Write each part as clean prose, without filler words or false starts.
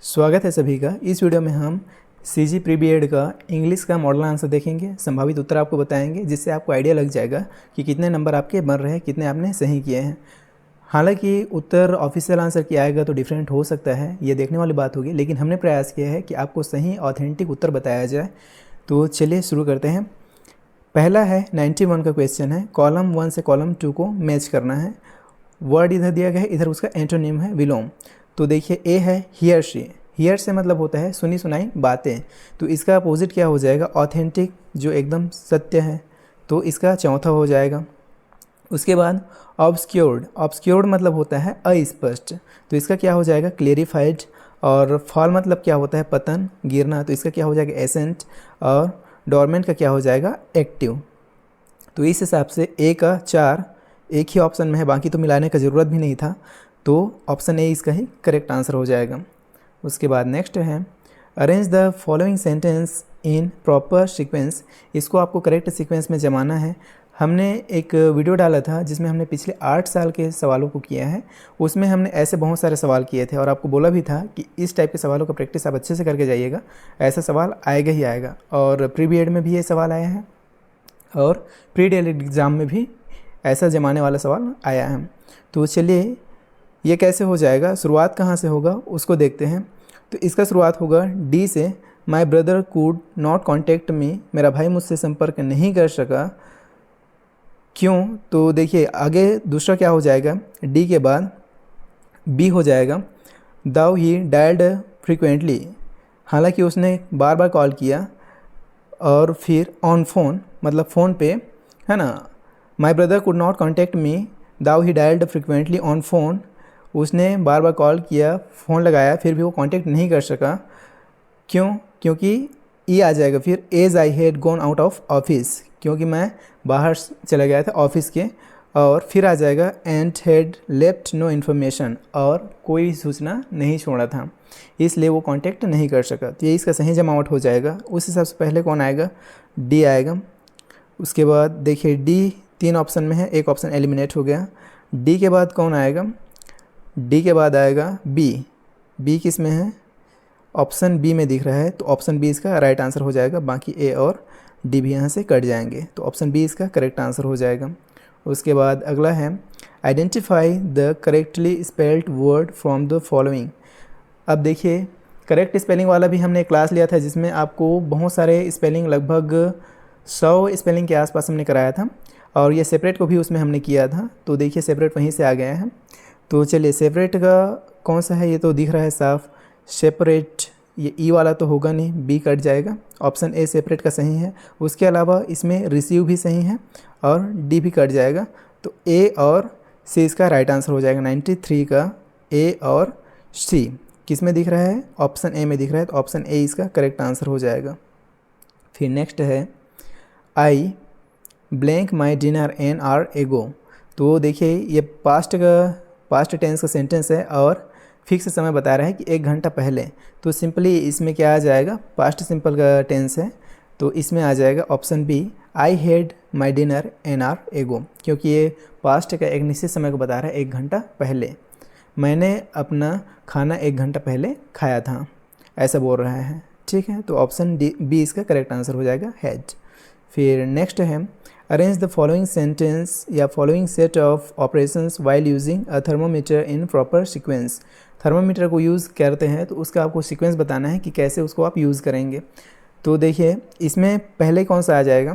स्वागत है सभी का। इस वीडियो में हम सीजी प्री बीएड का इंग्लिश का मॉडल आंसर देखेंगे, संभावित उत्तर आपको बताएंगे, जिससे आपको आइडिया लग जाएगा कि कितने नंबर आपके बन रहे हैं, कितने आपने सही किए हैं। हालांकि उत्तर ऑफिशियल आंसर की आएगा तो डिफरेंट हो सकता है, ये देखने वाली बात होगी, लेकिन हमने प्रयास किया है कि आपको सही ऑथेंटिक उत्तर बताया जाए। तो चलिए शुरू करते हैं। पहला है 91 का क्वेश्चन है, कॉलम 1 से कॉलम 2 को मैच करना है। वर्ड इधर दिया गया है, इधर उसका एंटोनिम है विलोम। तो देखिए ए है हियर शी। हियर से मतलब होता है सुनी सुनाई बातें, तो इसका अपोजिट क्या हो जाएगा, ऑथेंटिक, जो एकदम सत्य है, तो इसका चौथा हो जाएगा। उसके बाद ऑब्सक्योर्ड। ऑब्सक्योर्ड मतलब होता है अस्पष्ट, तो इसका क्या हो जाएगा, क्लेरिफाइड। और फॉल मतलब क्या होता है, पतन, गिरना, तो इसका क्या हो जाएगा, एसेंट। और डोरमेंट का क्या हो जाएगा, एक्टिव। तो इस हिसाब से ए का 4 एक ही ऑप्शन में है, बाकी तो मिलाने का ज़रूरत भी नहीं था, तो ऑप्शन ए इसका ही करेक्ट आंसर हो जाएगा। उसके बाद नेक्स्ट है arrange the following sentence in proper sequence. इसको आपको करेक्ट सीक्वेंस में जमाना है। हमने एक वीडियो डाला था जिसमें हमने पिछले 8 साल के सवालों को किया है। उसमें हमने ऐसे बहुत सारे सवाल किए थे और आपको बोला भी था कि इस टाइप के सवालों का प्रैक्टिस आप अच्छे से करके जाइएगा, ऐसा सवाल आएगा ही आएगा। और प्री बीएड में भी ये सवाल आया है और pre D El Ed exam में भी ऐसा जमाने वाला सवाल आया है। तो चलिए ये कैसे हो जाएगा, शुरुआत कहाँ से होगा उसको देखते हैं। तो इसका शुरुआत होगा डी से, माई ब्रदर कुड नॉट कॉन्टेक्ट मी। मेरा भाई मुझसे संपर्क नहीं कर सका, क्यों? तो देखिए आगे दूसरा क्या हो जाएगा, डी के बाद बी हो जाएगा, दाउ ही डायल्ड फ्रिक्वेंटली। हालांकि उसने बार बार कॉल किया। और फिर ऑन फोन मतलब फ़ोन पे, है ना। My brother could not contact me, though he dialled frequently on phone. उसने बार बार कॉल किया, फ़ोन लगाया, फिर भी वो कांटेक्ट नहीं कर सका, क्यों? क्योंकि ई आ जाएगा फिर, as I had gone out of office, क्योंकि मैं बाहर चला गया था ऑफिस के। और फिर आ जाएगा and had left no information, और कोई सूचना नहीं छोड़ा था, इसलिए वो कांटेक्ट नहीं कर सका। तो ये इसका सही जमावट हो जाएगा। उस हिसाब से पहले कौन आएगा, डी आएगा। उसके बाद देखिए डी 3 ऑप्शन में है, एक ऑप्शन एलिमिनेट हो गया। डी के बाद कौन आएगा, डी के बाद आएगा बी। बी किस में है, ऑप्शन बी में दिख रहा है, तो ऑप्शन बी इसका राइट आंसर हो जाएगा। बाकी ए और डी भी यहाँ से कट जाएंगे, तो ऑप्शन बी इसका करेक्ट आंसर हो जाएगा। उसके बाद अगला है identify the correctly spelled word from the following. अब देखिए करेक्ट स्पेलिंग वाला भी हमने क्लास लिया था, जिसमें आपको बहुत सारे स्पेलिंग, लगभग 100 स्पेलिंग के आसपास हमने कराया था, और ये सेपरेट को भी उसमें हमने किया था। तो देखिए सेपरेट वहीं से आ गया है। तो चलिए सेपरेट का कौन सा है, ये तो दिख रहा है साफ, सेपरेट। ये ई वाला तो होगा नहीं, बी कट जाएगा। ऑप्शन ए सेपरेट का सही है। उसके अलावा इसमें रिसीव भी सही है और डी भी कट जाएगा। तो ए और सी इसका राइट आंसर हो जाएगा। 93 का ए और सी किस में दिख रहा है, ऑप्शन ए में दिख रहा है, तो ऑप्शन ए इसका करेक्ट आंसर हो जाएगा। फिर नेक्स्ट है I blank my dinner an hour ago. तो देखिए ये पास्ट टेंस का सेंटेंस है और फिक्स समय बता रहा है कि 1 घंटा पहले। तो सिंपली इसमें क्या आ जाएगा, पास्ट सिंपल का टेंस है, तो इसमें आ जाएगा option B, I had my dinner an hour ago, क्योंकि ये पास्ट का एक निश्चित समय को बता रहा है, 1 घंटा पहले। मैंने अपना खाना 1 घंटा पहले खाया था, ऐसा बोल रहा है। ठीक है, तो ऑप्शन डी बी इसका करेक्ट आंसर हो जाएगा, हैड। फिर नेक्स्ट है अरेंज द फॉलोइंग सेंटेंस या following set of operations while using a thermometer in proper sequence. Thermometer को यूज़ करते हैं तो उसका आपको सीक्वेंस बताना है कि कैसे उसको आप यूज़ करेंगे। तो देखिए इसमें पहले कौन सा आ जाएगा,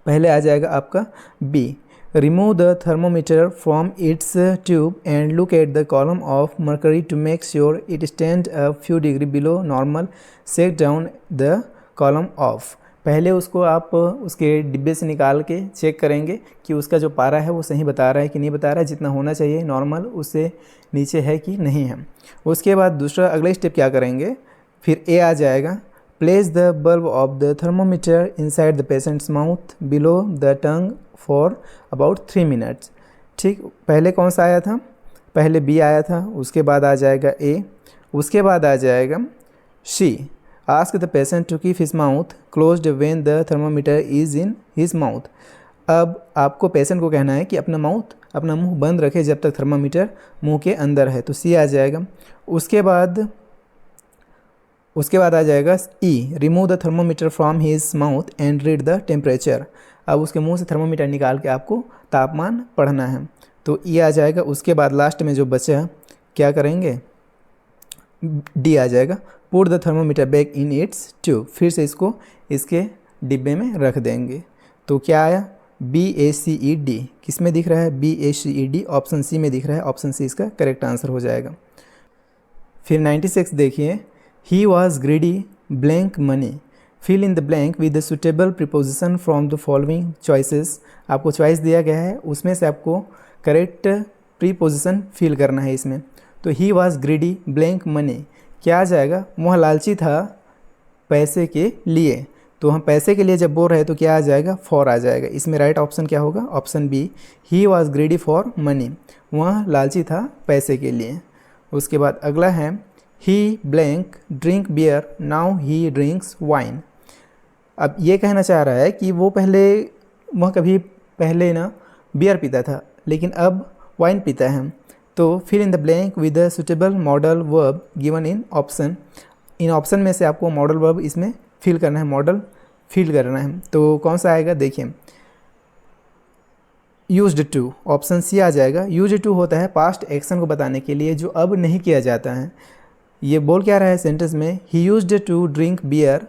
पहले आ जाएगा आपका B, remove the thermometer from its tube and look at the column of mercury to make sure it stand a few degree below normal, shake down the column of. पहले उसको आप उसके डिब्बे से निकाल के चेक करेंगे कि उसका जो पारा है वो सही बता रहा है कि नहीं बता रहा है, जितना होना चाहिए नॉर्मल उससे नीचे है कि नहीं है। उसके बाद दूसरा अगला स्टेप क्या करेंगे, फिर ए आ जाएगा, place the bulb of the thermometer inside the patients mouth below the tongue for about 3 minutes. ठीक, पहले कौन सा आया था, पहले बी आया था, उसके बाद आ जाएगा ए, उसके बाद आ जाएगा C, ask the patient to keep his mouth closed when the thermometer is in his mouth. अब आपको पेशेंट को कहना है कि अपना मुंह बंद रखे जब तक थर्मामीटर मुंह के अंदर है, तो सी आ जाएगा। उसके बाद उसके बाद आ जाएगा E, remove the thermometer from his mouth and read the temperature. अब उसके मुंह से थर्मोमीटर निकाल के आपको तापमान पढ़ना है, तो ई आ जाएगा। उसके बाद लास्ट में जो बचा क्या करेंगे, डी आ जाएगा, put the thermometer back in its tube, फिर से इसको इसके डिब्बे में रख देंगे। तो क्या आया, BACED, किस में दिख रहा है, BACED ऑप्शन सी में दिख रहा है, ऑप्शन सी इसका करेक्ट आंसर हो जाएगा। फिर 96 देखिए, he was greedy blank money, fill in the blank with the suitable preposition from the following choices. आपको चॉइस दिया गया है, उसमें से आपको करेक्ट प्रीपोजिशन फिल करना है इसमें। तो ही वॉज ग्रीडी ब्लैंक मनी, क्या आ जाएगा, वह लालची था पैसे के लिए। तो हम पैसे के लिए जब बोल रहे हैं तो क्या आ जाएगा, फॉर आ जाएगा। इसमें राइट ऑप्शन क्या होगा, option B, he was greedy for money, वह लालची था पैसे के लिए। उसके बाद अगला है, he blank drink beer now he drinks wine. अब ये कहना चाह रहा है कि वह कभी पहले ना बियर पीता था लेकिन अब वाइन पीता है। तो fill in the blank with the suitable modal verb given in option. इन ऑप्शन में से आपको मॉडल वर्ब इसमें फिल करना है, मॉडल फिल करना है। तो कौन सा आएगा, देखिए यूज्ड टू, ऑप्शन सी आ जाएगा। यूज्ड टू होता है पास्ट एक्शन को बताने के लिए जो अब नहीं किया जाता है। ये बोल क्या रहा है सेंटेंस में, he used to drink beer,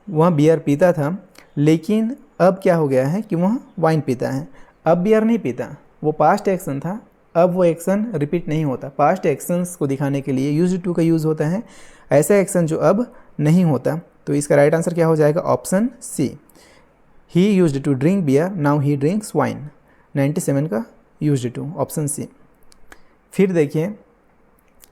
वह बियर पीता था लेकिन अब क्या हो गया है कि वह वाइन पीता है। अब बियर नहीं पीता, वो पास्ट एक्शन था, अब वो एक्शन रिपीट नहीं होता। पास्ट एक्शंस को दिखाने के लिए यूज्ड टू का यूज़ होता है, ऐसा एक्शन जो अब नहीं होता। तो इसका राइट आंसर क्या हो जाएगा, option C, he used to drink beer now he drinks wine. 97 का यूज्ड टू, ऑप्शन सी। फिर देखिए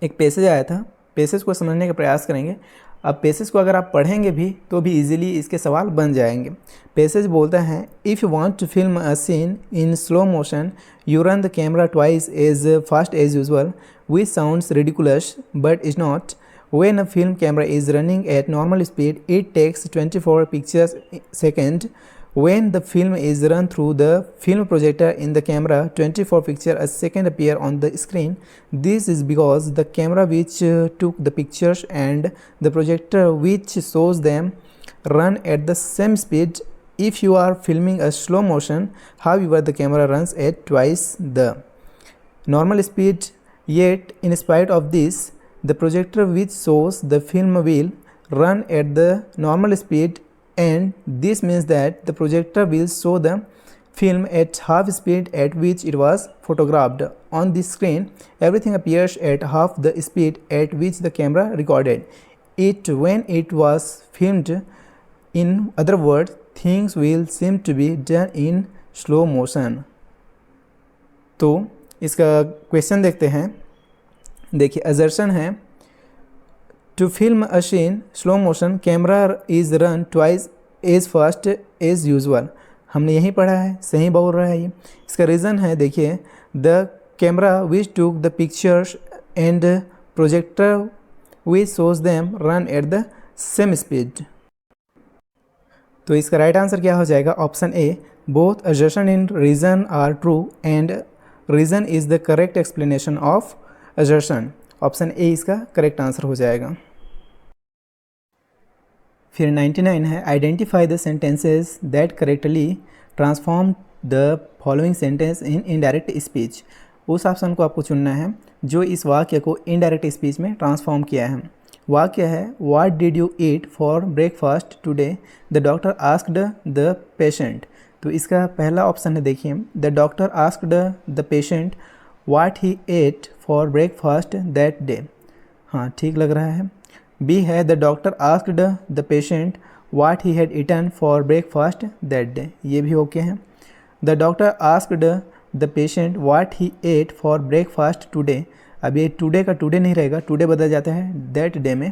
एक पैसेज आया था, पैसेज को समझने का प्रयास करेंगे। अब पैसेज को अगर आप पढ़ेंगे भी तो भी इजीली इसके सवाल बन जाएंगे। पैसेज बोलता है, if you want to film a scene in slow motion you run the camera twice as fast as usual which sounds ridiculous but is not. When a film camera is running at normal speed, it takes 24 pictures a second. When the film is run through the film projector in the camera, 24 pictures a second appear on the screen. This is because the camera which took the pictures and the projector which shows them run at the same speed. If you are filming a slow motion, however, the camera runs at twice the normal speed. Yet, in spite of this, the projector which shows the film will run at the normal speed, and this means that the projector will show the film at half speed at which it was photographed. On this screen, everything appears at half the speed at which the camera recorded it when it was filmed. In other words, things will seem to be done in slow motion. तो इसका question देखते हैं। देखिए assertion है, to film a scene slow motion camera is run twice as fast as usual. हमने यही पढ़ा है, सही बोल रहा है ये। इसका रीज़न है, देखिए the camera which took the pictures and projector which shows them run at the same speed. तो इसका राइट आंसर क्या हो जाएगा, option A, both assertion in reason are true and reason is the correct explanation of assertion. Option A इसका correct answer हो जाएगा। फिर 99 है, identify the sentences that correctly transform the following sentence in indirect speech. उस option को आपको चुनना है जो इस वाक्य को इनडायरेक्ट स्पीच में ट्रांसफॉर्म किया है। वाक्य है, what did you eat for breakfast today, the doctor asked the patient. तो इसका पहला ऑप्शन है, देखिए the doctor asked the patient what he ate for breakfast that day. हाँ ठीक लग रहा है। बी है, the doctor asked the patient what he had eaten for breakfast that day. ये भी ओके है। The doctor asked the patient what he ate for breakfast today. अब ये टुडे का टुडे नहीं रहेगा, टुडे बदल जाता है दैट डे में।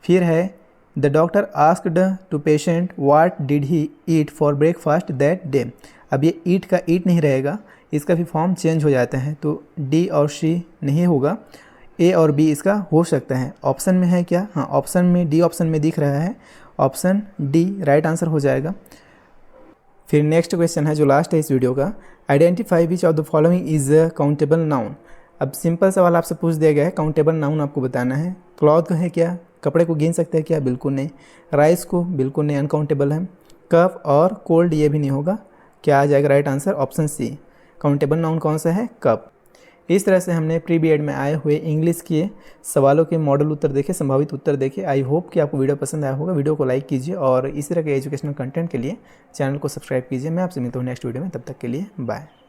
फिर है, the doctor asked to patient what did he eat for breakfast that day. अब ये ईट का ईट नहीं रहेगा, इसका भी फॉर्म चेंज हो जाता है। तो डी और सी नहीं होगा, ए और बी इसका हो सकता है। ऑप्शन में है क्या, हाँ ऑप्शन में, डी ऑप्शन में दिख रहा है, ऑप्शन डी राइट आंसर हो जाएगा। फिर नेक्स्ट क्वेश्चन है जो लास्ट है इस वीडियो का, identify which of the following is a countable noun. अब सिंपल सवाल आपसे पूछ दिया गया है, काउंटेबल नाउन आपको बताना है। क्लॉथ है क्या, कपड़े को गिन सकते हैं क्या? बिल्कुल नहीं। राइस को बिल्कुल नहीं, अनकाउंटेबल है। कप और कोल्ड ये भी नहीं होगा। क्या आ जाएगा right answer? Option C. Countable noun कौन सा है? कप। इस तरह से हमने प्री बीएड में आए हुए इंग्लिश के सवालों के मॉडल उत्तर देखे, संभावित उत्तर देखे। आई होप कि आपको वीडियो पसंद आया होगा। वीडियो को लाइक कीजिए और इस तरह के एजुकेशनल कंटेंट के लिए चैनल को सब्सक्राइब कीजिए। मैं आपसे मिलता हूँ नेक्स्ट वीडियो में, तब तक के लिए बाय।